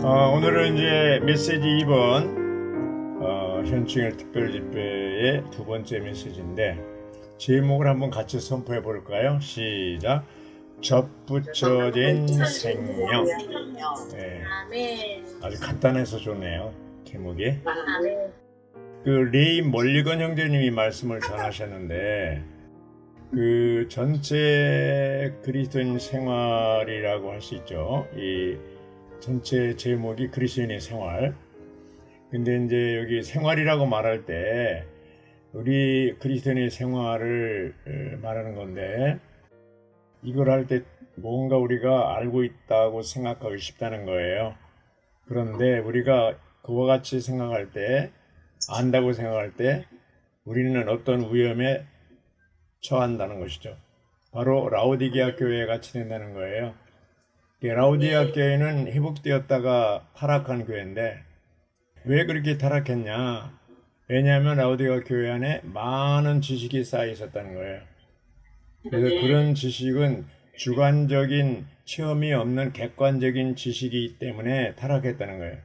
오늘은 이제 메시지 2번 현충일 특별집회의 두 번째 메시지인데 제목을 한번 같이 선포해 볼까요? 시작. 접붙여진 생명. 네, 아주 간단해서 좋네요. 제목이. 그 레이 멀리건 형제님이 말씀을 전하셨는데 그 전체 그리스도인 생활이라고 할 수 있죠. 이 전체 제목이 그리스도인의 생활. 근데 이제 여기 생활이라고 말할 때 우리 그리스도인의 생활을 말하는 건데 이걸 할 때 뭔가 우리가 알고 있다고 생각하고 싶다는 거예요. 그런데 우리가 그와 같이 생각할 때, 안다고 생각할 때 우리는 어떤 위험에 처한다는 것이죠. 바로 라오디게아 교회에 같이 된다는 거예요. 라오디게아 교회는 회복되었다가 타락한 교회인데 왜 그렇게 타락했냐? 왜냐하면 라오디게아 교회 안에 많은 지식이 쌓여 있었다는 거예요. 그래서 그런 지식은 주관적인 체험이 없는 객관적인 지식이기 때문에 타락했다는 거예요.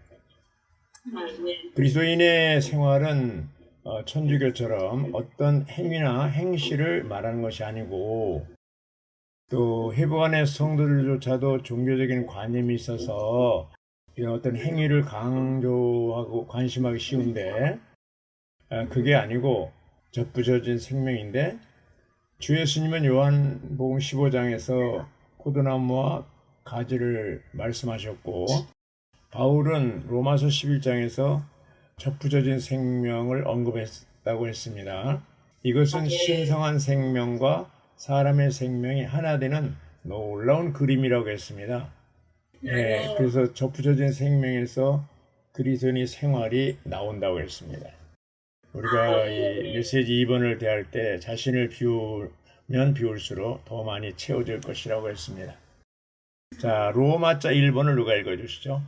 그리스도인의 생활은 천주교처럼 어떤 행위나 행실을 말하는 것이 아니고 또 회복 안의 성도들조차도 종교적인 관념이 있어서 이런 어떤 행위를 강조하고 관심하기 쉬운데 그게 아니고 접붙여진 생명인데 주 예수님은 요한복음 15장에서 포도나무와 가지를 말씀하셨고 바울은 로마서 11장에서 접붙여진 생명을 언급했다고 했습니다. 이것은 신성한 생명과 사람의 생명이 하나 되는 놀라운 그림이라고 했습니다. 네, 그래서 접붙여진 생명에서 그리스도인의 생활이 나온다고 했습니다. 우리가 이 메시지 2번을 대할 때 자신을 비우면 비울수록 더 많이 채워질 것이라고 했습니다. 자, 로마자 1번을 누가 읽어주시죠?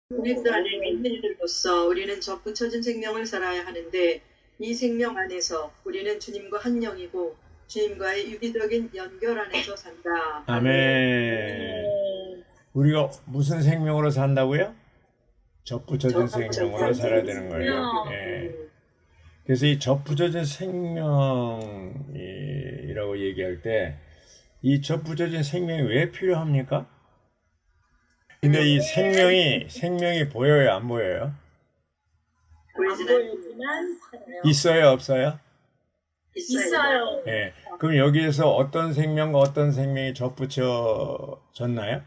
그리스도 안에 믿는 이들로서 우리는 접붙여진 생명을 살아야 하는데 이 생명 안에서 우리는 주님과 한 영이고 주님과의 유기적인 연결 안에서 산다. 아멘. 우리가 무슨 생명으로 산다고요? 접붙여진 생명으로 살아야 되는 거예요. 예. 그래서 이 접붙여진 생명이라고 얘기할 때 이 접붙여진 생명이 왜 필요합니까? 근데 이 생명이 보여요, 안 보여요? 보이지만 있어요, 없어요? 있어요. 예. 그럼 여기에서 어떤 생명과 어떤 생명이 접붙여졌나요?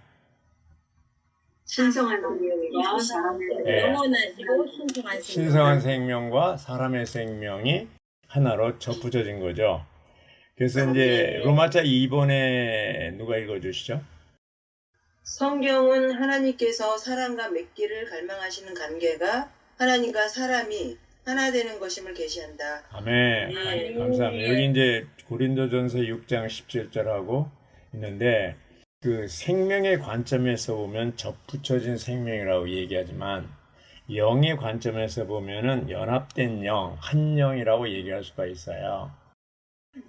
신성한 생명과 사람의 예. 영원하시고 신성한 신성한 생명과 사람의 생명이 하나로 접붙여진 거죠. 그래서 이제 로마자 2번에 누가 읽어주시죠? 성경은 하나님께서 사람과 맺기를 갈망하시는 관계가 하나님과 사람이 하나 되는 것임을 계시한다. 아멘. 감사합니다. 여기 이제 고린도전서 6장 17절하고 있는데 그 생명의 관점에서 보면 접붙여진 생명이라고 얘기하지만 영의 관점에서 보면은 연합된 영, 한 영이라고 얘기할 수가 있어요.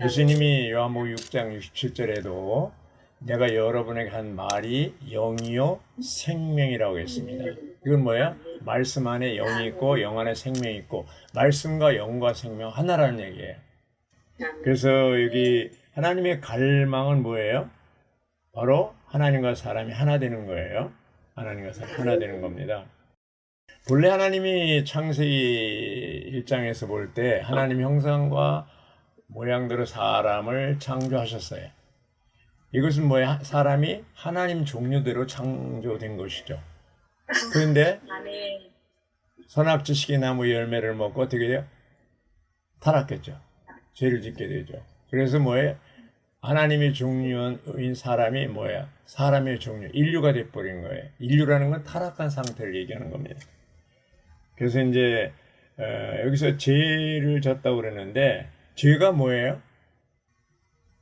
예수님이 요한복음 6장 67절에도 내가 여러분에게 한 말이 영이요 생명이라고 했습니다. 이건 뭐예요? 말씀 안에 영이 있고 영 안에 생명이 있고 말씀과 영과 생명 하나라는 얘기예요. 그래서 여기 하나님의 갈망은 뭐예요? 바로 하나님과 사람이 하나 되는 거예요. 하나님과 사람이 하나 되는 겁니다. 본래 하나님이 창세기 1장에서 볼 때 하나님 형상과 모양대로 사람을 창조하셨어요. 이것은 뭐예요? 사람이 하나님 종류대로 창조된 것이죠. 그런데 선악지식의 나무 열매를 먹고 어떻게 돼요? 타락했죠. 죄를 짓게 되죠. 그래서 뭐예요? 하나님의 종류인 사람이 뭐예요? 사람의 종류, 인류가 돼버린 거예요. 인류라는 건 타락한 상태를 얘기하는 겁니다. 그래서 이제 여기서 죄를 졌다고 그러는데 죄가 뭐예요?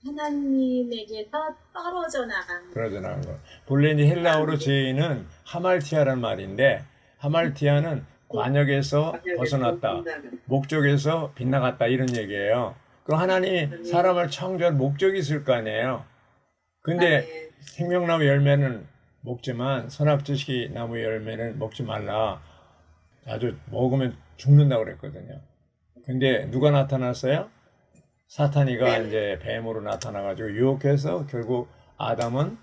하나님에게 떨어져 나간 거. 본래 이제 헬라어로 죄는 하말티아라는 말인데 하말티아는 관역에서 벗어났다, 목적에서 빗나갔다 이런 얘기예요. 그럼 하나님이 사람을 창조할 목적이 있을 거 아니에요. 근데 생명나무 열매는 먹지만 선악지식 나무 열매는 먹지 말라. 아주 먹으면 죽는다고 그랬거든요. 근데 누가 나타났어요? 사탄이가 이제 뱀으로 나타나가지고 유혹해서 결국 아담은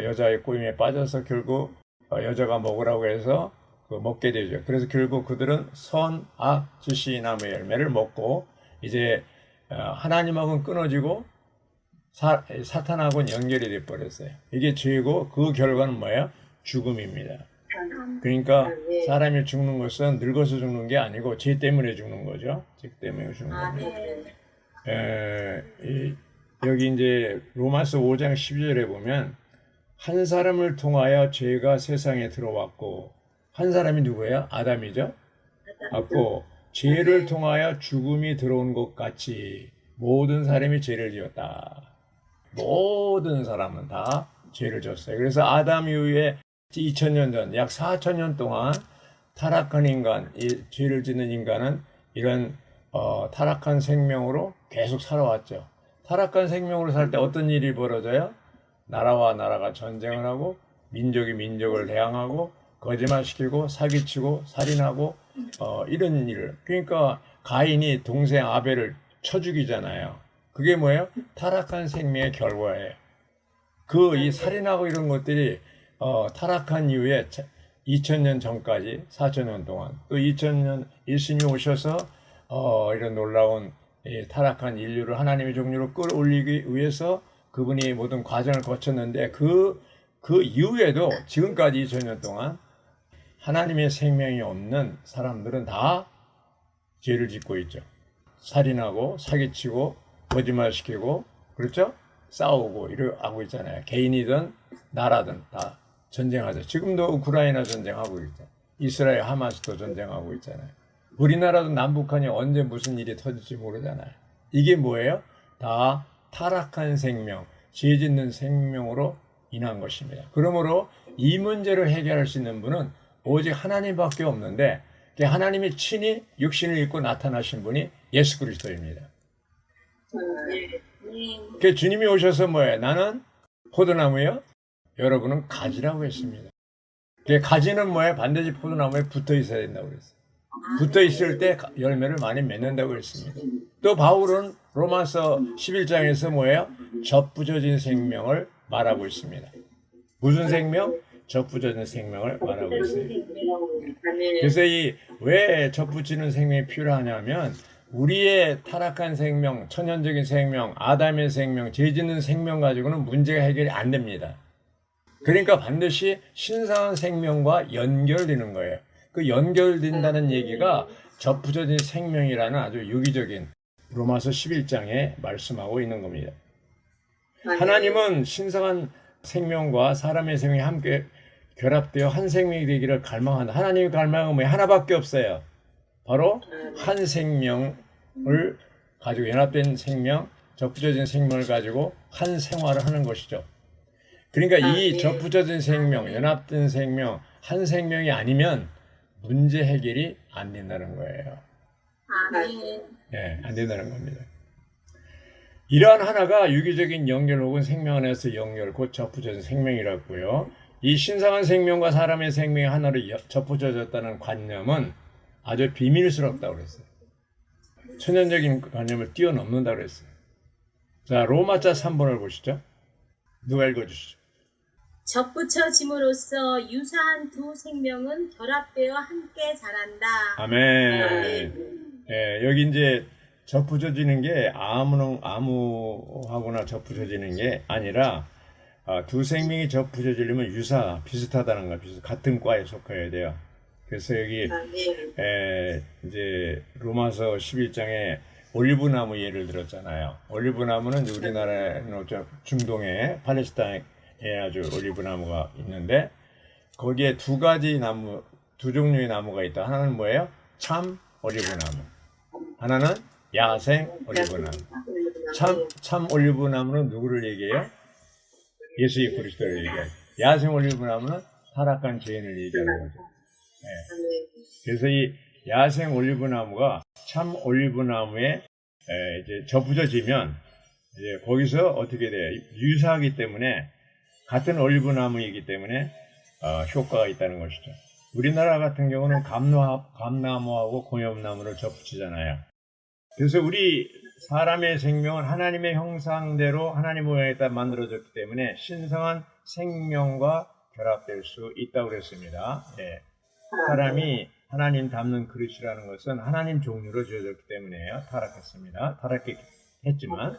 여자의 꼬임에 빠져서 결국 여자가 먹으라고 해서 먹게 되죠. 그래서 결국 그들은 선악 지식 나무의 열매를 먹고 이제 하나님하고는 끊어지고 사탄하고는 연결이 돼 버렸어요. 이게 죄고 그 결과는 뭐예요? 죽음입니다. 그러니까 사람이 죽는 것은 늙어서 죽는 게 아니고 죄 때문에 죽는 거죠. 죄 때문에 죽는 겁니다. 여기 이제 로마서 5장 12절에 보면 한 사람을 통하여 죄가 세상에 들어왔고 한 사람이 누구예요? 아담이죠. 맞고 죄를 통하여 죽음이 들어온 것 같이 모든 사람이 죄를 지었다. 모든 사람은 다 죄를 졌어요. 그래서 아담 이후에 2000년 전, 약 4000년 동안 타락한 인간, 이 죄를 짓는 인간은 이런 타락한 생명으로 계속 살아왔죠. 타락한 생명으로 살 때 어떤 일이 벌어져요? 나라와 나라가 전쟁을 하고 민족이 민족을 대항하고 거짓말시키고 사기치고 살인하고 이런 일을. 그러니까 가인이 동생 아벨을 쳐 죽이잖아요. 그게 뭐예요? 타락한 생명의 결과예요. 이 살인하고 이런 것들이 타락한 이후에 2000년 전까지 4000년 동안 또 2000년 예수님이 오셔서 이런 놀라운 타락한 인류를 하나님의 종류로 끌어올리기 위해서 그분이 모든 과정을 거쳤는데 그 이후에도 지금까지 2000년 동안 하나님의 생명이 없는 사람들은 다 죄를 짓고 있죠. 살인하고 사기치고 거짓말시키고 그렇죠? 싸우고 이러고 있잖아요. 개인이든 나라든 다 전쟁하죠. 지금도 우크라이나 전쟁하고 있죠. 이스라엘 하마스도 전쟁하고 있잖아요. 우리나라도 남북한이 언제 무슨 일이 터질지 모르잖아요. 이게 뭐예요? 다 타락한 생명, 죄 짓는 생명으로 인한 것입니다. 그러므로 이 문제를 해결할 수 있는 분은 오직 하나님밖에 없는데 하나님이 친히 육신을 입고 나타나신 분이 예수 그리스도입니다. 그 주님이 오셔서 뭐예요? 나는 포도나무예요. 여러분은 가지라고 했습니다. 그 가지는 뭐예요? 반드시 포도나무에 붙어 있어야 된다고 그랬어요. 붙어 있을 때 열매를 많이 맺는다고 그랬습니다. 또 바울은 로마서 11장에서 뭐예요? 접붙여진 생명을 말하고 있습니다. 무슨 생명? 접붙여진 생명을 말하고 있어요. 그래서 왜 접붙이는 생명이 필요하냐면 우리의 타락한 생명, 천연적인 생명, 아담의 생명, 죄 짓는 생명 가지고는 문제가 해결이 안 됩니다. 그러니까 반드시 신성한 생명과 연결되는 거예요. 그 연결된다는 얘기가 접붙여진 생명이라는 아주 유기적인 로마서 11장에 말씀하고 있는 겁니다. 하나님은 신성한 생명과 사람의 생명이 함께 결합되어 한 생명이 되기를 갈망한다. 하나님의 갈망은 뭐예요? 하나밖에 없어요. 바로 한 생명을 가지고 연합된 생명, 접붙여진 생명을 가지고 한 생활을 하는 것이죠. 그러니까 이 접붙여진 생명, 연합된 생명, 한 생명이 아니면 문제 해결이 안 된다는 거예요. 네, 안 된다는 겁니다. 이러한 하나가 유기적인 연결 혹은 생명 안에서 연결, 곧 접붙여진 생명이라고요. 이 신성한 생명과 사람의 생명이 하나로 접붙여졌다는 관념은 아주 비밀스럽다고 그랬어요. 천연적인 관념을 뛰어넘는다고 그랬어요. 자, 로마자 3번을 보시죠. 누가 읽어주시죠? 접붙여짐으로써 유사한 두 생명은 결합되어 함께 자란다. 아멘. 예, 여기 이제 접붙여지는 게 아무하고나 접붙여지는 게 아니라 두 생명이 접붙여지려면 비슷하다는 거, 같은 과에 속해야 돼요. 그래서 여기 이제 로마서 11장에 올리브나무 예를 들었잖아요. 올리브나무는 우리나라는 중동에 팔레스타인에 아주 올리브나무가 있는데 거기에 두 종류의 나무가 있다. 하나는 뭐예요? 참 올리브나무. 하나는 야생 올리브나무. 참 올리브나무는 누구를 얘기해요? 예수 그리스도를 얘기해요. 야생 올리브나무는 타락한 죄인을 얘기하는 거죠. 네. 그래서 이 야생 올리브나무가 참 올리브나무에 이제 접붙여지면 이제 거기서 어떻게 돼요? 유사하기 때문에 같은 올리브나무이기 때문에 효과가 있다는 것이죠. 우리나라 같은 경우는 감나무하고 고엽나무를 접붙이잖아요. 그래서 우리 사람의 생명은 하나님의 형상대로 하나님 모양에 따라 만들어졌기 때문에 신성한 생명과 결합될 수 있다고 그랬습니다. 예. 사람이 하나님 닮는 그릇이라는 것은 하나님 종류로 지어졌기 때문에요. 타락했습니다. 타락했지만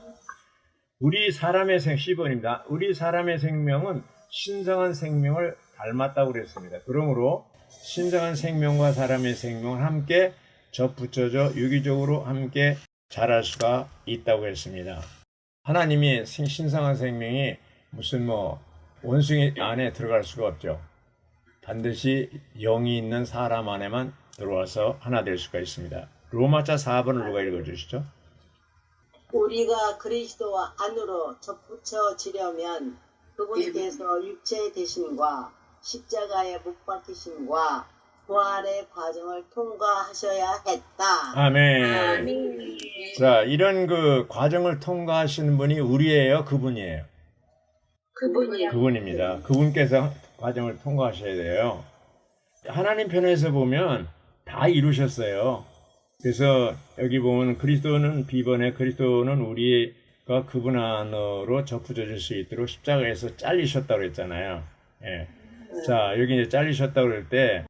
우리 사람의 10번입니다. 우리 사람의 생명은 신성한 생명을 닮았다고 그랬습니다. 그러므로 신성한 생명과 사람의 생명은 함께 접붙여져 유기적으로 함께 자랄 수가 있다고 했습니다. 하나님이 신성한 생명이 무슨 원숭이 안에 들어갈 수가 없죠. 반드시 영이 있는 사람 안에만 들어와서 하나 될 수가 있습니다. 로마자 4번을 누가 읽어주시죠? 우리가 그리스도와 안으로 접붙여지려면 그분께서 육체 되심과 십자가에 못 박히심과 부활의 과정을 통과하셔야 했다. 아멘. 자, 이런 그 과정을 통과하시는 분이 우리예요? 그분이에요? 그분이요. 그분입니다. 그분께서 과정을 통과하셔야 돼요. 하나님 편에서 보면 다 이루셨어요. 그래서 여기 보면 그리스도는 비번에 그리스도는 우리가 그분 안으로 접붙여질 수 있도록 십자가에서 잘리셨다고 그랬잖아요. 예. 자, 여기 이제 잘리셨다고 그럴 때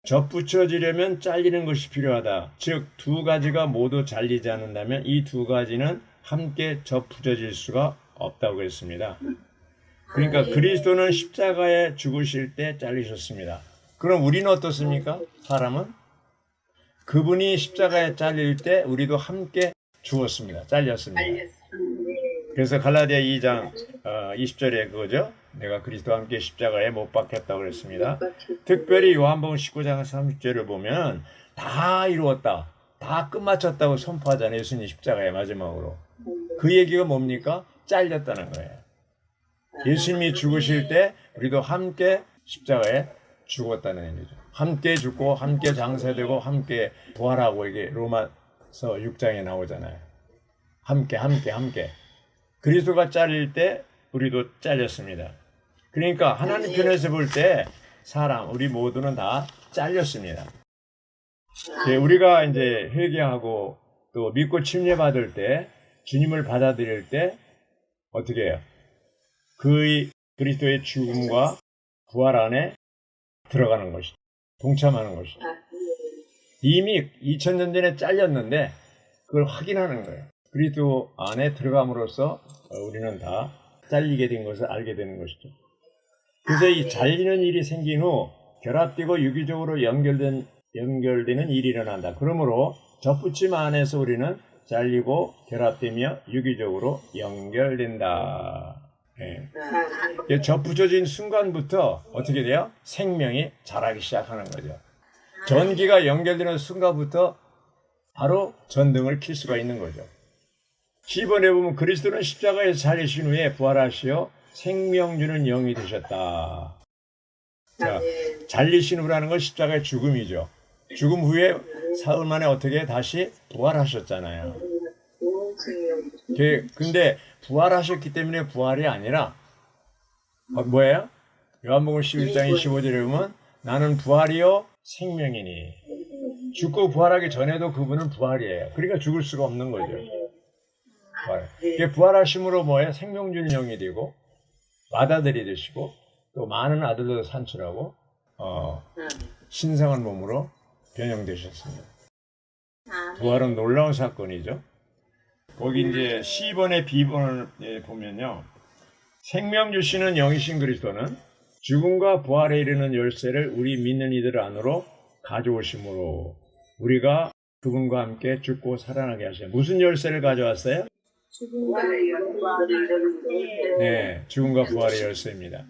접붙여지려면 잘리는 것이 필요하다. 즉, 두 가지가 모두 잘리지 않는다면 이 두 가지는 함께 접붙여질 수가 없다고 그랬습니다. 그러니까 그리스도는 십자가에 죽으실 때 잘리셨습니다. 그럼 우리는 어떻습니까? 사람은? 그분이 십자가에 잘릴 때 우리도 함께 죽었습니다. 잘렸습니다. 그래서 갈라디아 2장 20절에 그거죠. 내가 그리스도와 함께 십자가에 못 박혔다고 그랬습니다. 특별히 요한복음 19장 30절을 보면 다 이루었다. 다 끝마쳤다고 선포하잖아요. 예수님 십자가의 마지막으로. 그 얘기가 뭡니까? 잘렸다는 거예요. 예수님이 죽으실 때 우리도 함께 십자가에 죽었다는 의미죠. 함께 죽고 함께 장사되고 함께 부활하고 이게 로마서 6장에 나오잖아요. 함께. 그리스도가 잘릴 때 우리도 잘렸습니다. 그러니까 하나님 편에서 볼 때 사람 우리 모두는 다 잘렸습니다. 우리가 이제 회개하고 또 믿고 침례받을 때 주님을 받아들일 때 어떻게 해요? 그리스도의 죽음과 부활 안에 들어가는 것이죠. 동참하는 것이죠. 이미 2000년 전에 잘렸는데 그걸 확인하는 거예요. 그리스도 안에 들어감으로써 우리는 다 잘리게 된 것을 알게 되는 것이죠. 그래서 이 잘리는 일이 생긴 후 결합되고 유기적으로 연결되는 일이 일어난다. 그러므로 접붙임 안에서 우리는 잘리고 결합되며 유기적으로 연결된다. 네. 접붙여진 순간부터 어떻게 돼요? 생명이 자라기 시작하는 거죠. 전기가 연결되는 순간부터 바로 전등을 켤 수가 있는 거죠. 10번에 보면 그리스도는 십자가에서 잘리신 후에 부활하시어 생명 주는 영이 되셨다. 자, 잘리신 후라는 건 십자가의 죽음이죠. 죽음 후에 사흘 만에 어떻게 다시 부활하셨잖아요. 근데 부활하셨기 때문에 부활이 아니라 뭐예요? 요한복음 11장 25절에 보면 나는 부활이요 생명이니. 죽고 부활하기 전에도 그분은 부활이에요. 그러니까 죽을 수가 없는 거죠. 부활. 부활하심으로 뭐예요? 생명 주는 영이 되고 맏아들이 되시고 또 많은 아들들을 산출하고 신성한 몸으로 변형되셨습니다. 부활은 놀라운 사건이죠. 거기 이제 C번의 B번을 보면요. 생명 주시는 영이신 그리스도는 죽음과 부활에 이르는 열쇠를 우리 믿는 이들 안으로 가져오심으로 우리가 그분과 함께 죽고 살아나게 하셔요. 무슨 열쇠를 가져왔어요? 네, 죽음과 부활의 열쇠입니다.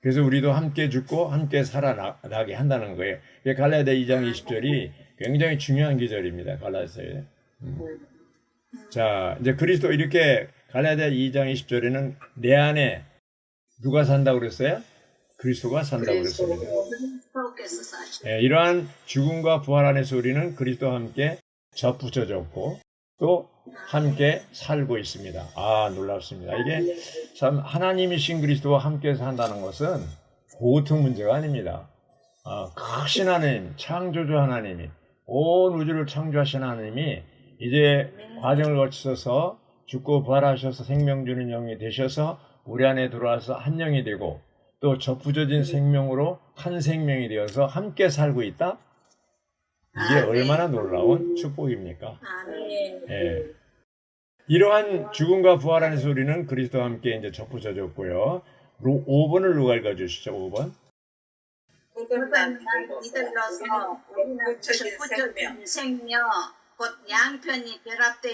그래서 우리도 함께 죽고 함께 살아나게 한다는 거예요. 갈라디아 2장 20절이 굉장히 중요한 기절입니다. 갈라디아서에. 자, 이제 그리스도 이렇게 갈라디아 2장 20절에는 내 안에 누가 산다고 그랬어요? 그리스도가 산다고 그랬습니다. 네, 이러한 죽음과 부활 안에서 우리는 그리스도와 함께 접붙여졌고 또 함께 살고 있습니다. 아, 놀랍습니다. 이게 참 하나님이신 그리스도와 함께 산다는 것은 보통 문제가 아닙니다. 크신 하나님, 창조주 하나님이, 온 우주를 창조하신 하나님이 이제 과정을 거쳐서 죽고 부활하셔서 생명 주는 영이 되셔서 우리 안에 들어와서 한 영이 되고 또 접부져진 생명으로 한 생명이 되어서 함께 살고 있다? 이게 얼마나 놀라운 축복입니까? 아멘. 예. 이러한 죽음과 부활 안에서 우리는 그리스도와 함께 이제 접부져졌고요. 5번을 누가 읽어주시죠? 5번. 그것만 이들로서 접붙여진 생명 곧 양편이 결합되어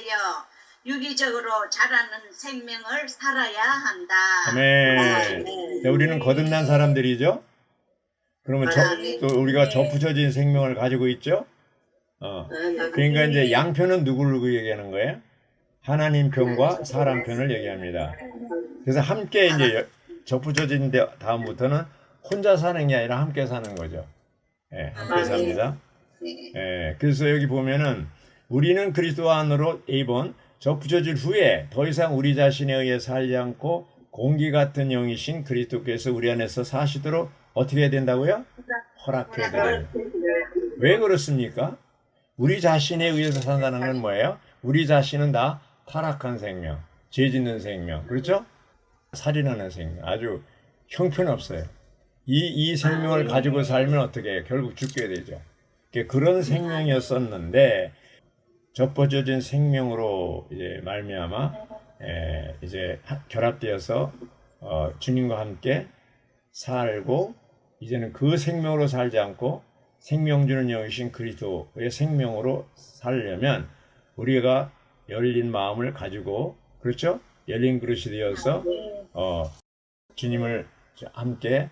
유기적으로 자라는 생명을 살아야 한다. 아멘. 자, 우리는 거듭난 사람들이죠? 그러면 또 우리가 접붙여진 생명을 가지고 있죠? 그러니까 이제 양편은 누구를 얘기하는 거예요? 하나님 편과 사람 편을 얘기합니다. 그래서 함께 이제 접붙여진 다음부터는 혼자 사는 게 아니라 함께 사는 거죠. 예, 함께 삽니다. 예, 그래서 여기 보면은 우리는 그리스도 안으로 A번 접붙여질 후에 더 이상 우리 자신에 의해 살지 않고 공기 같은 영이신 그리스도께서 우리 안에서 사시도록 어떻게 해야 된다고요? 허락해야 돼요. 왜 그렇습니까? 우리 자신에 의해서 산다는 건 뭐예요? 우리 자신은 다 타락한 생명, 죄 짓는 생명, 그렇죠? 살인하는 생명, 아주 형편없어요. 이 생명을 가지고 살면 어떻게 해요? 결국 죽게 되죠. 그런 생명이었었는데 접어져진 생명으로 이제 말미암아 이제 결합되어서 주님과 함께 살고 이제는 그 생명으로 살지 않고 생명 주는 영이신 그리스도의 생명으로 살려면 우리가 열린 마음을 가지고 그렇죠? 열린 그릇이 되어서 주님을 함께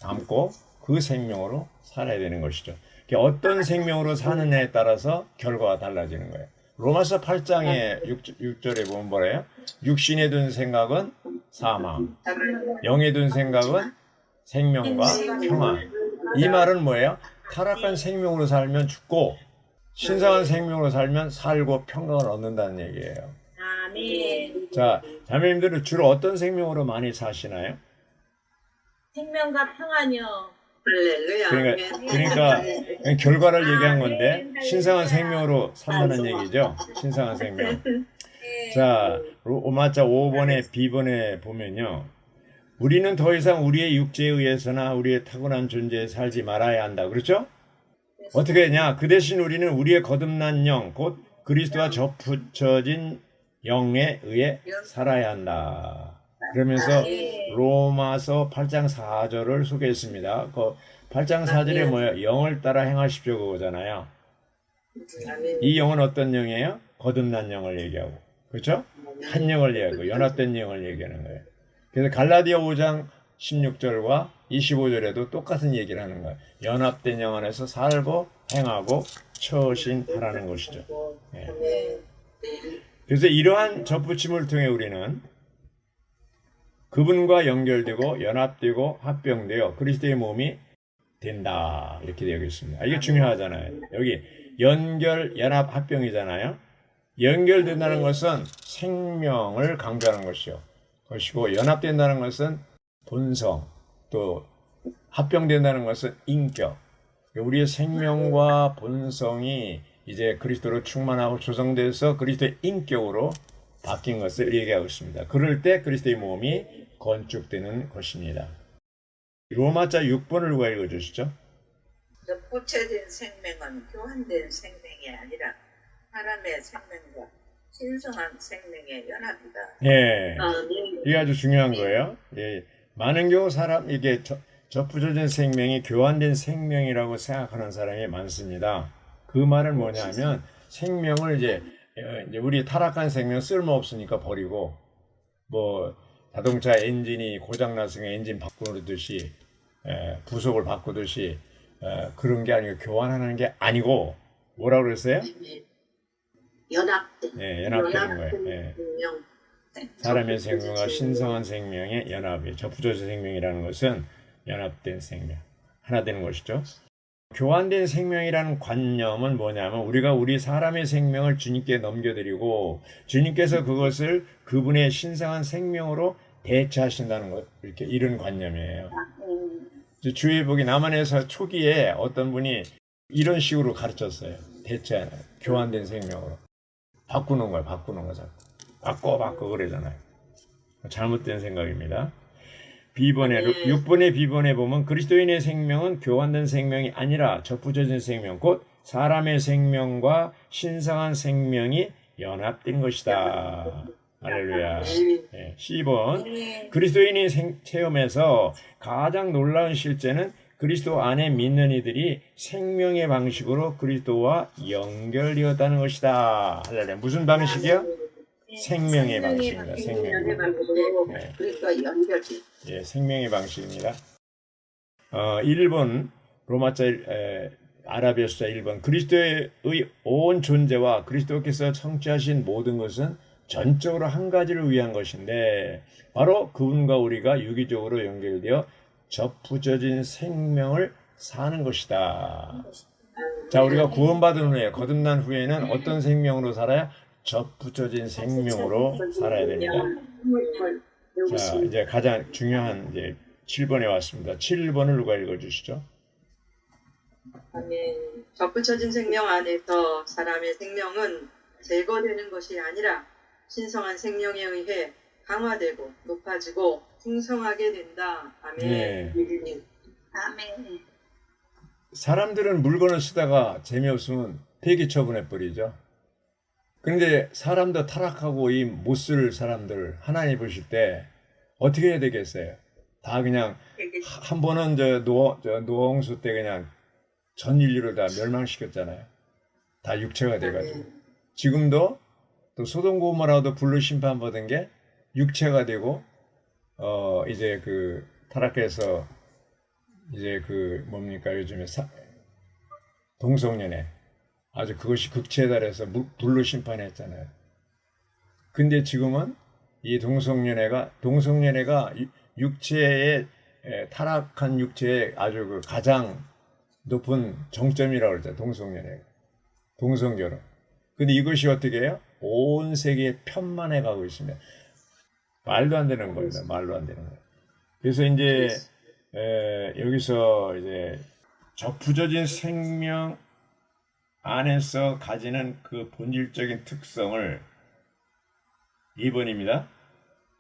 담고 그 생명으로 살아야 되는 것이죠. 어떤 생명으로 사느냐에 따라서 결과가 달라지는 거예요. 로마서 8장의 6절에 보면 뭐래요? 육신에 둔 생각은 사망, 영에 둔 생각은 생명과 평안. 이 말은 뭐예요? 타락한 생명으로 살면 죽고 신성한 생명으로 살면 살고 평강을 얻는다는 얘기예요. 아멘. 자, 자매님들은 주로 어떤 생명으로 많이 사시나요? 생명과 평안이요. 할렐루야. 그러니까 결과를 얘기한 건데 신성한 생명으로 산다는 얘기죠. 신성한 생명. 자, 로마자 5번에 B번에 보면요. 우리는 더 이상 우리의 육체에 의해서나 우리의 타고난 존재에 살지 말아야 한다. 그렇죠? 어떻게 했냐? 그 대신 우리는 우리의 거듭난 영, 곧 그리스도와 접붙여진 영에 의해 살아야 한다. 그러면서 로마서 8장 4절을 소개했습니다. 그 8장 4절에 뭐예요? 영을 따라 행하십시오 그거잖아요. 이 영은 어떤 영이에요? 거듭난 영을 얘기하고 그렇죠? 한 영을 얘기하고 연합된 영을 얘기하는 거예요. 그래서 갈라디아 5장 16절과 25절에도 똑같은 얘기를 하는 거예요. 연합된 영 안에서 살고 행하고 처신하라는 것이죠. 예. 그래서 이러한 접붙임을 통해 우리는 그분과 연결되고 연합되고 합병되어 그리스도의 몸이 된다. 이렇게 되어 있습니다. 이게 중요하잖아요. 여기 연결, 연합, 합병이잖아요. 연결된다는 것은 생명을 강조하는 것이고 연합된다는 것은 본성, 또 합병된다는 것은 인격. 우리의 생명과 본성이 이제 그리스도로 충만하고 조성돼서 그리스도의 인격으로 바뀐 것을 얘기하고 있습니다. 그럴 때 그리스도의 몸이 건축되는 것입니다. 로마자 6번을 누가 읽어주시죠? 접붙여진 생명은 교환된 생명이 아니라 사람의 생명과 신성한 생명의 연합이다. 예, 이게 아주 중요한 거예요. 예, 많은 경우 이게 접붙여진 생명이 교환된 생명이라고 생각하는 사람이 많습니다. 그 말은 뭐냐면 생명을 이제 우리 타락한 생명 쓸모없으니까 버리고 뭐 자동차 엔진이 고장났으니까 엔진 바꾸듯이 부속을 바꾸듯이 그런 게 아니고 교환하는 게 아니고 뭐라고 그랬어요? 연합된. 예, 연합되는 거예요. 예. 사람의 생명과 신성한 생명의 연합이 접붙여진 생명이라는 것은 연합된 생명 하나 되는 것이죠. 교환된 생명이라는 관념은 뭐냐면 우리가 우리 사람의 생명을 주님께 넘겨드리고 주님께서 그것을 그분의 신성한 생명으로 대체하신다는 것, 이렇게 이런 관념이에요. 주의 복이 남한에서 초기에 어떤 분이 이런 식으로 가르쳤어요. 대체, 교환된 생명으로. 바꾸는 거야, 바꾸는 거 자꾸. 바꿔 그러잖아요. 잘못된 생각입니다. B번에, 6번의 B번에 보면 그리스도인의 생명은 교환된 생명이 아니라 접붙여진 생명, 곧 사람의 생명과 신성한 생명이 연합된 것이다. 할렐루야. 네, C번, 그리스도인의 체험에서 가장 놀라운 실제는 그리스도 안에 믿는 이들이 생명의 방식으로 그리스도와 연결되었다는 것이다. 할렐루야. 무슨 방식이요? 생명의 방식입니다. 생명의 방식. 네. 그러니까 연결이. 예, 생명의 방식입니다. 1번 로마자 아라비아 숫자 1번 그리스도의 온 존재와 그리스도께서 성취하신 모든 것은 전적으로 한 가지를 위한 것인데 바로 그분과 우리가 유기적으로 연결되어 접붙여진 생명을 사는 것이다. 자, 우리가 구원받은 후에 거듭난 후에는 어떤 생명으로 살아야? 접붙여진 생명으로 살아야 됩니다. 자, 이제 가장 중요한 이제 7번에 왔습니다. 7번을 누가 읽어주시죠? 아멘. 접붙여진 생명 안에서 사람의 생명은 제거되는 것이 아니라 신성한 생명에 의해 강화되고 높아지고 풍성하게 된다. 아멘. 네. 아멘. 사람들은 물건을 쓰다가 재미없으면 폐기 처분해버리죠. 그런데 사람도 타락하고 이 못 쓸 사람들 하나님 보실 때 어떻게 해야 되겠어요? 다 그냥 한 번은 노홍수 때 그냥 전 인류를 다 멸망시켰잖아요. 다 육체가 돼가지고. 지금도 또 소돔 고모라도 불로 심판받은 게 육체가 되고 이제 그 타락해서 이제 그 뭡니까 요즘에 동성연애 아주 그것이 극치에 달해서 불로 심판했잖아요. 근데 지금은 이 동성연애가 육체의 타락한 육체의 아주 그 가장 높은 정점이라고 그러죠. 동성결혼. 근데 이것이 어떻게 해요? 온 세계에 편만해 가고 있습니다. 말도 안 되는 겁니다. 말도 안 되는 거예요. 그래서 이제 여기서 이제 접붙여진 생명 안에서 가지는 그 본질적인 특성을 2번입니다.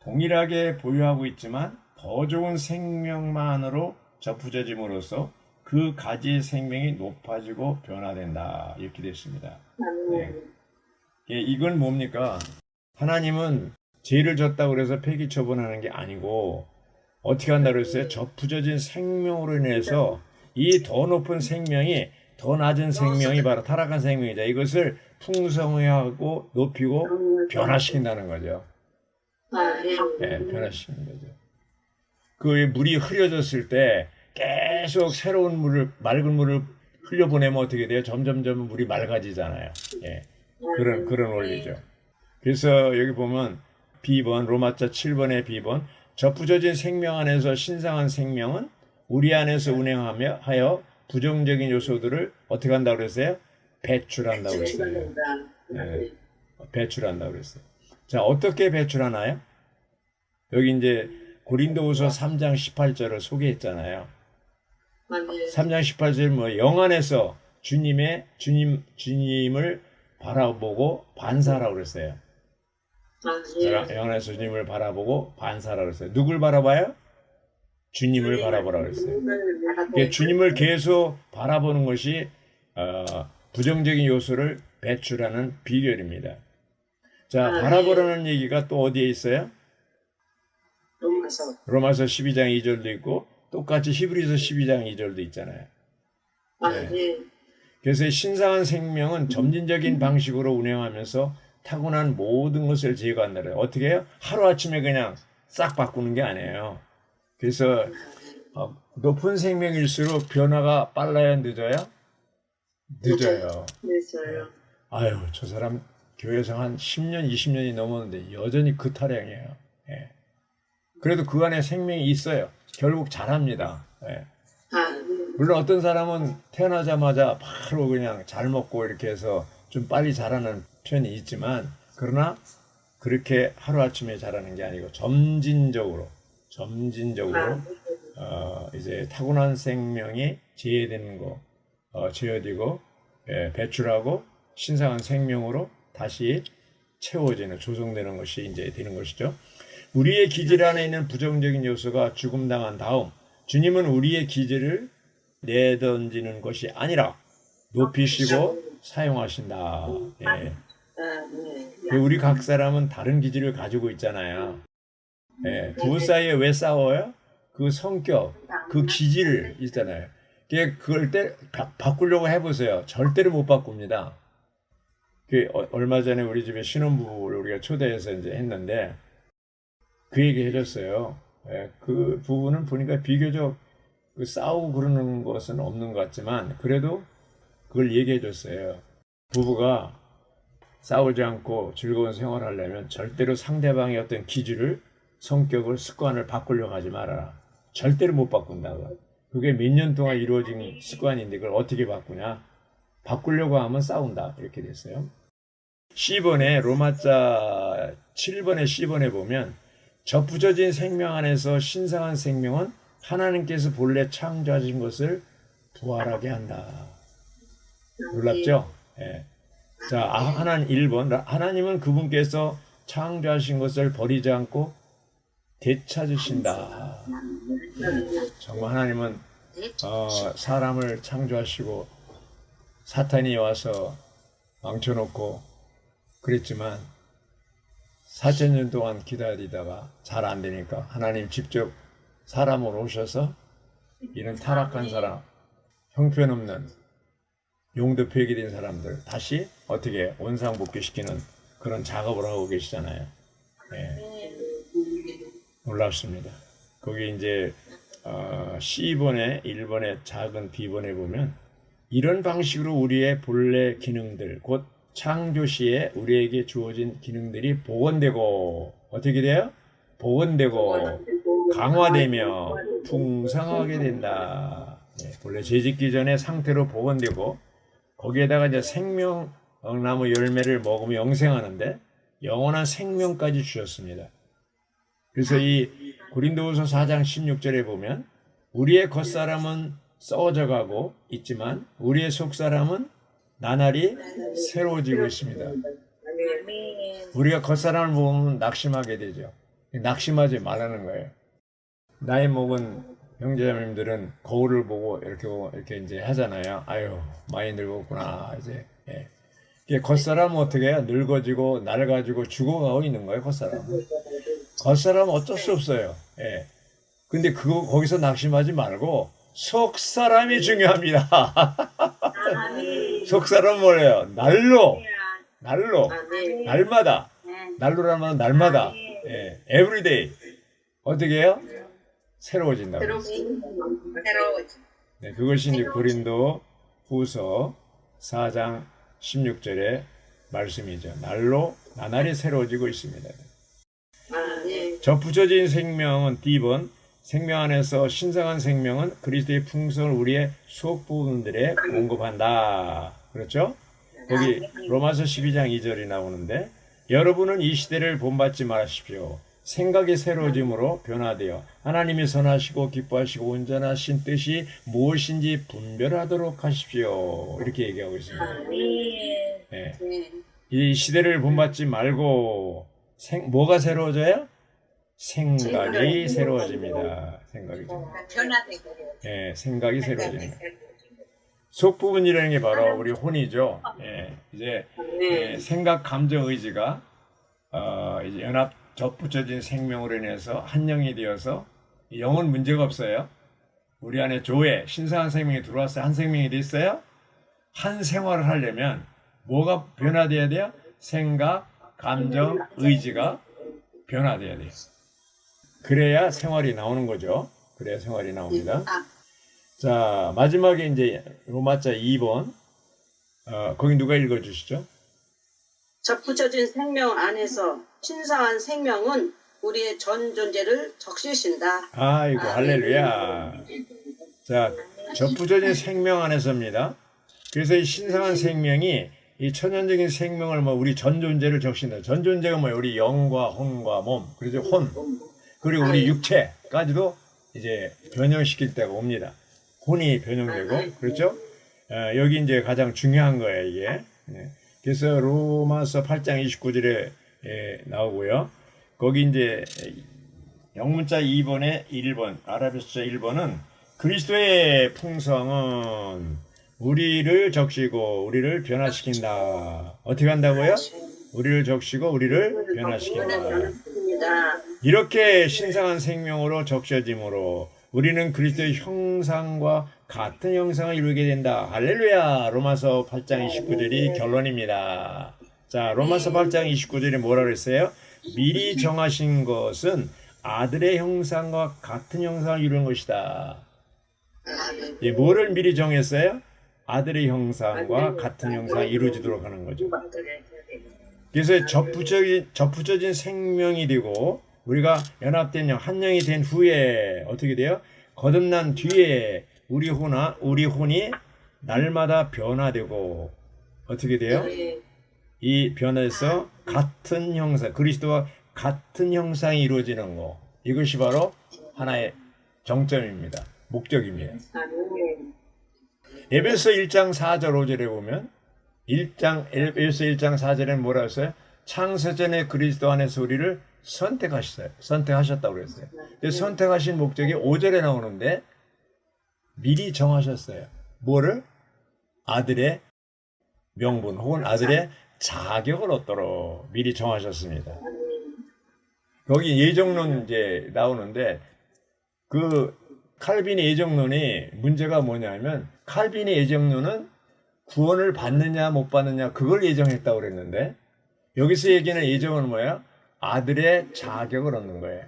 동일하게 보유하고 있지만 더 좋은 생명만으로 접붙여짐으로써 그 가지의 생명이 높아지고 변화된다. 이렇게 됐습니다. 네. 이건 뭡니까? 하나님은 죄를 졌다고 해서 폐기 처분하는 게 아니고 어떻게 한다고 그랬어요? 접붙여진 생명으로 인해서 이 더 높은 생명이 더 낮은 생명이 바로 타락한 생명이자 이것을 풍성하고 높이고 변화시킨다는 거죠. 네, 변화시키는 거죠. 그 물이 흐려졌을 때 계속 새로운 맑은 물을 흘려보내면 어떻게 돼요? 점점점 물이 맑아지잖아요. 예, 그런 원리죠. 그래서 여기 보면 B번, 로마자 7번의 B번, 접붙여진 생명 안에서 신성한 생명은 우리 안에서 운행하여 부정적인 요소들을 어떻게 한다고 그랬어요? 배출한다고 그랬어요. 네, 배출한다고 그랬어요. 자, 어떻게 배출하나요? 여기 이제 고린도후서 3장 18절을 소개했잖아요. 3장 18절 뭐 영안에서 주님을 바라보고 반사하라고 그랬어요. 영안에서 주님을 바라보고 반사하라고 그랬어요. 누굴 바라봐요? 주님을 바라보라고 그랬어요. 주님을 계속 바라보는 것이 부정적인 요소를 배출하는 비결입니다. 자, 바라보라는 얘기가 또 어디에 있어요? 로마서 12장 2절도 있고 똑같이 히브리서 12장 2절도 있잖아요. 네. 그래서 신성한 생명은 점진적인 방식으로 운영하면서 타고난 모든 것을 제거한다. 어떻게 해요? 하루아침에 그냥 싹 바꾸는 게 아니에요. 그래서 높은 생명일수록 변화가 빨라야 늦어요? 늦어요. 늦어요. 아유, 저 사람 교회에서 한 10년, 20년이 넘었는데 여전히 그 타령이에요. 예. 그래도 그 안에 생명이 있어요. 결국 잘합니다. 예. 물론 어떤 사람은 태어나자마자 바로 그냥 잘 먹고 이렇게 해서 좀 빨리 자라는 편이 있지만, 그러나 그렇게 하루아침에 자라는 게 아니고 점진적으로 이제 타고난 생명이 제어되는 거, 제어되고 배출하고 신성한 생명으로 다시 채워지는, 조성되는 것이 이제 되는 것이죠. 우리의 기질 안에 있는 부정적인 요소가 죽음당한 다음 주님은 우리의 기질을 내던지는 것이 아니라 높이시고 사용하신다. 예. 우리 각 사람은 다른 기질을 가지고 있잖아요. 예. 부부 사이에 왜 싸워요? 그 성격, 그 기질 있잖아요. 그걸 바꾸려고 해보세요. 절대로 못 바꿉니다. 얼마 전에 우리 집에 신혼부부를 우리가 초대해서 이제 했는데 그 얘기 해줬어요. 예. 그 부부는 보니까 비교적 싸우고 그러는 것은 없는 것 같지만 그래도 그걸 얘기해 줬어요. 부부가 싸우지 않고 즐거운 생활을 하려면 절대로 상대방의 어떤 기질을, 성격을, 습관을 바꾸려고 하지 말아라. 절대로 못 바꾼다고. 그게 몇 년 동안 이루어진 습관인데 그걸 어떻게 바꾸냐? 바꾸려고 하면 싸운다. 이렇게 됐어요. C번에 로마자 7번의 C번에 보면 접붙여진 생명 안에서 신성한 생명은 하나님께서 본래 창조하신 것을 부활하게 한다. 놀랍죠? 예. 자, 하나님 1번. 하나님은 그분께서 창조하신 것을 버리지 않고 되찾으신다. 정말 하나님은 사람을 창조하시고 사탄이 와서 망쳐놓고 그랬지만 4,000년 동안 기다리다가 잘 안 되니까 하나님 직접 사람으로 오셔서 이런 타락한 사람, 형편없는 용도 폐기된 사람들 다시 어떻게 원상복귀시키는 그런 작업을 하고 계시잖아요. 네. 놀랍습니다. 거기 이제 C번에 1번에 작은 B번에 보면 이런 방식으로 우리의 본래 기능들, 곧 창조 시에 우리에게 주어진 기능들이 복원되고 어떻게 돼요? 복원되고 강화되며 풍성하게 된다. 네, 본래 재짓기 전에 상태로 복원되고 거기에다가 이제 생명나무 열매를 먹으면 영생하는데 영원한 생명까지 주셨습니다. 그래서 이 고린도후서 4장 16절에 보면 우리의 겉사람은 썩어져 가고 있지만 우리의 속사람은 나날이 새로워지고 있습니다. 우리가 겉사람을 보면 낙심하게 되죠. 낙심하지 말라는 거예요. 나이 먹은 형제자매님들은 거울을 보고 이렇게 이제 하잖아요. 아유, 많이 늙었구나. 이제. 예. 겉사람은 어떻게 해요? 늙어지고 낡아지고 죽어가고 있는 거예요, 겉사람은. 겉사람은 어쩔 수 없어요. 예. 근데 거기서 낙심하지 말고 속사람이 중요합니다. 속사람은 뭐예요? 날로. 날마다. 날로라면 날마다. 예. everyday. 어떻게 해요? 새로워진다고. 네, 그것이 이제 고린도 후서 4장 16절의 말씀이죠. 날로 나날이 새로워지고 있습니다. 접붙여진 생명은 D번, 생명 안에서 신성한 생명은 그리스도의 풍성을 우리의 속 부분들에 공급한다. 그렇죠? 거기 로마서 12장 2절이 나오는데 여러분은 이 시대를 본받지 마십시오. 생각이 새로워짐으로 변화되어 하나님이 선하시고 기뻐하시고 온전하신 뜻이 무엇인지 분별하도록 하십시오. 이렇게 얘기하고 있습니다. 네. 이 시대를 본받지 말고 뭐가 새로워져요? 생각이 새로워집니다. 생각이 네, 생각이 새로워집니다. 속 부분이라는 게 바로 우리 혼이죠. 네, 이제 생각, 감정, 의지가 이제 연합 접붙여진 생명으로 인해서 한 영이 되어서 영은 문제가 없어요. 우리 안에 조회, 신성한 생명이 들어와서 한 생명이 됐어요. 한 생활을 하려면 뭐가 변화돼야 돼요? 생각, 감정, 의지가 변화돼야 돼요. 그래야 생활이 나오는 거죠. 그래야 생활이 나옵니다. 자, 마지막에 이제 로마자 2번. 거기 누가 읽어주시죠? 접붙여진 생명 안에서 신성한 생명은 우리의 전 존재를 적시신다. 아이고, 할렐루야. 자, 접붙여진 생명 안에서입니다. 그래서 이 신성한 생명이 이 천연적인 생명을 우리 전 존재를 적신다. 전 존재가 우리 영과 혼과 몸, 그래서 혼, 그리고 우리 육체까지도 이제 변형시킬 때가 옵니다. 혼이 변형되고, 그렇죠? 여기 이제 가장 중요한 거예요, 이게. 그래서 로마서 8장 29절에 나오고요. 거기 이제 영문자 2번에 1번, 아라비스자 1번은 그리스도의 풍성은 우리를 적시고 우리를 변화시킨다. 어떻게 한다고요? 우리를 적시고 우리를 변화시킨다. 이렇게 신성한 생명으로 적셔짐으로 우리는 그리스도의 형상과 같은 형상을 이루게 된다. 할렐루야. 로마서 8장 29절이 결론입니다. 자, 로마서 8장 29절에 뭐라 그랬어요? 미리 정하신 것은 아들의 형상과 같은 형상을 이루는 것이다. 예, 뭐를 미리 정했어요? 아들의 형상과 같은 형상을 이루어지도록 하는 거죠. 그래서 접붙여진 생명이 되고 우리가 연합된 영, 한 영이 된 후에 어떻게 돼요? 거듭난 뒤에 우리 혼이 날마다 변화되고 어떻게 돼요? 이 변화에서 같은 형상, 그리스도와 같은 형상이 이루어지는 거. 이것이 바로 하나의 정점입니다. 목적입니다. 에베소 1장 4절 5절에 보면 에베소 1장 4절에는 뭐라고 했어요? 창세전에 그리스도 안에서 우리를 선택하셨다고 그랬어요. 근데 선택하신 목적이 5절에 나오는데 미리 정하셨어요. 뭐를? 아들의 명분 혹은 아들의 자격을 얻도록 미리 정하셨습니다. 거기 예정론 이제 나오는데 그 칼빈의 예정론이 문제가 뭐냐면 칼빈의 예정론은 구원을 받느냐 못 받느냐 그걸 예정했다고 그랬는데 여기서 얘기는 예정은 뭐예요? 아들의 자격을 얻는 거예요.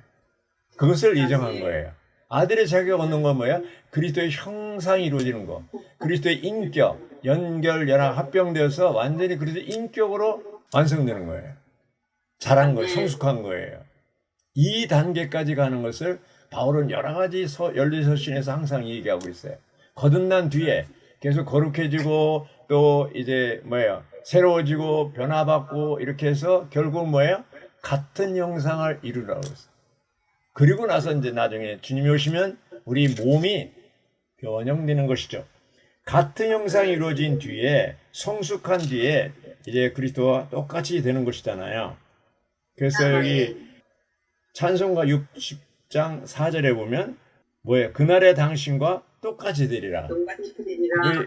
그것을 예정한 거예요. 아들의 자격을 얻는 건 뭐예요? 그리스도의 형상이 이루어지는 거. 그리스도의 인격, 연결, 연합, 합병되어서 완전히 그리스도의 인격으로 완성되는 거예요. 자란 거예요. 성숙한 거예요. 이 단계까지 가는 것을 바울은 여러 가지 열리서신에서 항상 얘기하고 있어요. 거듭난 뒤에 계속 거룩해지고 또 이제 새로워지고 변화받고 이렇게 해서 결국 같은 형상을 이루라고 했어요. 그리고 나서 이제 나중에 주님이 오시면 우리 몸이 변형되는 것이죠. 같은 형상이 이루어진 뒤에 성숙한 뒤에 이제 그리스도와 똑같이 되는 것이잖아요. 그래서 여기 찬송가 60장 4절에 보면 그날의 당신과 똑같이 되리라.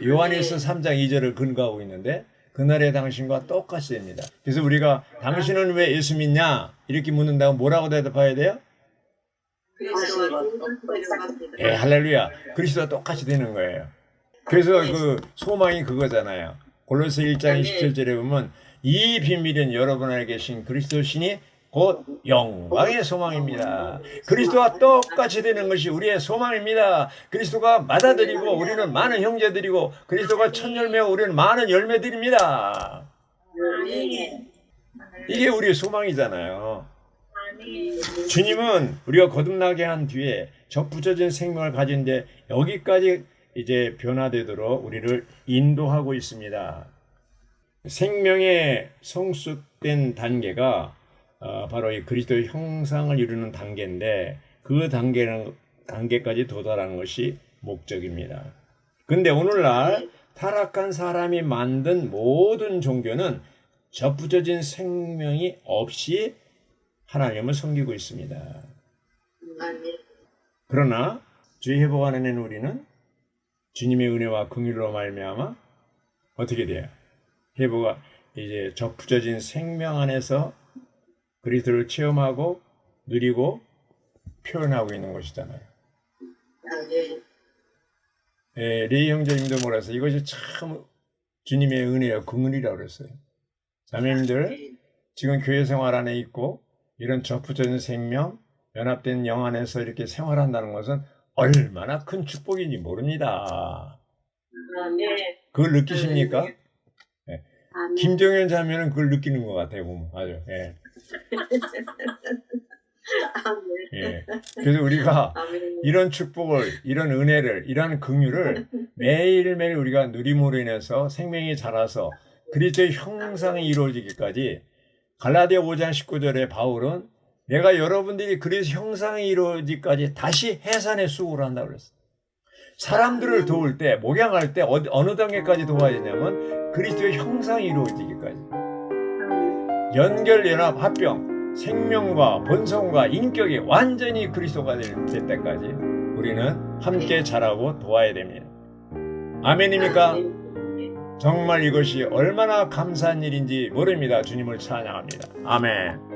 요한일서 3장 2절을 근거하고 있는데 그날의 당신과 똑같이 됩니다. 그래서 우리가 당신은 왜 예수 믿냐? 이렇게 묻는다고 뭐라고 대답해야 돼요? 예, 할렐루야. 그리스도와 똑같이 되는 거예요. 그래서 그 소망이 그거잖아요. 골로새 1장 27절에 보면 이 비밀은 여러분 안에 계신 그리스도 신이 곧 영광의 소망입니다. 그리스도와 똑같이 되는 것이 우리의 소망입니다. 그리스도가 맏아들이고 우리는 많은 형제들이고 그리스도가 첫 열매고 우리는 많은 열매들입니다. 이게 우리의 소망이잖아요. 주님은 우리가 거듭나게 한 뒤에 접붙여진 생명을 가진데 여기까지 이제 변화되도록 우리를 인도하고 있습니다. 생명의 성숙된 단계가 바로 이 그리스도의 형상을 이루는 단계인데 그 단계까지 도달하는 것이 목적입니다. 근데 오늘날 타락한 사람이 만든 모든 종교는 접붙여진 생명이 없이 하나님을 섬기고 있습니다. 그러나 주의 회복 안에 있는 우리는 주님의 은혜와 긍휼로 말미암아 어떻게 돼요? 회복가 이제 접붙여진 생명 안에서 그리스도를 체험하고 누리고 표현하고 있는 것이잖아요. 레이 형제님도 뭐라 했어요? 이것이 참 주님의 은혜와 긍휼이라고 그랬어요. 자매님들 지금 교회 생활 안에 있고 이런 접붙여진 생명, 연합된 영 안에서 이렇게 생활한다는 것은 얼마나 큰 축복인지 모릅니다. 그걸 느끼십니까? 네. 김정현 자매는 그걸 느끼는 것 같아요. 보면 아주. 예. 아멘. 예. 그래서 우리가 아멘. 이런 축복을, 이런 은혜를, 이런 긍휼을 매일매일 우리가 누림으로 인해서 생명이 자라서 그리스도의 형상이 이루어지기까지 갈라디아 5장 19절에 바울은 내가 여러분들이 그리스도 형상이 이루어지기까지 다시 해산의 수고를 한다고 그랬어요. 사람들을 도울 때, 목양할 때 어느 단계까지 도와야 되냐면 그리스도의 형상이 이루어지기까지. 연결, 연합, 합병, 생명과 본성과 인격이 완전히 그리스도가 될 때까지 우리는 함께 자라고 도와야 됩니다. 아멘입니까? 정말 이것이 얼마나 감사한 일인지 모릅니다. 주님을 찬양합니다. 아멘.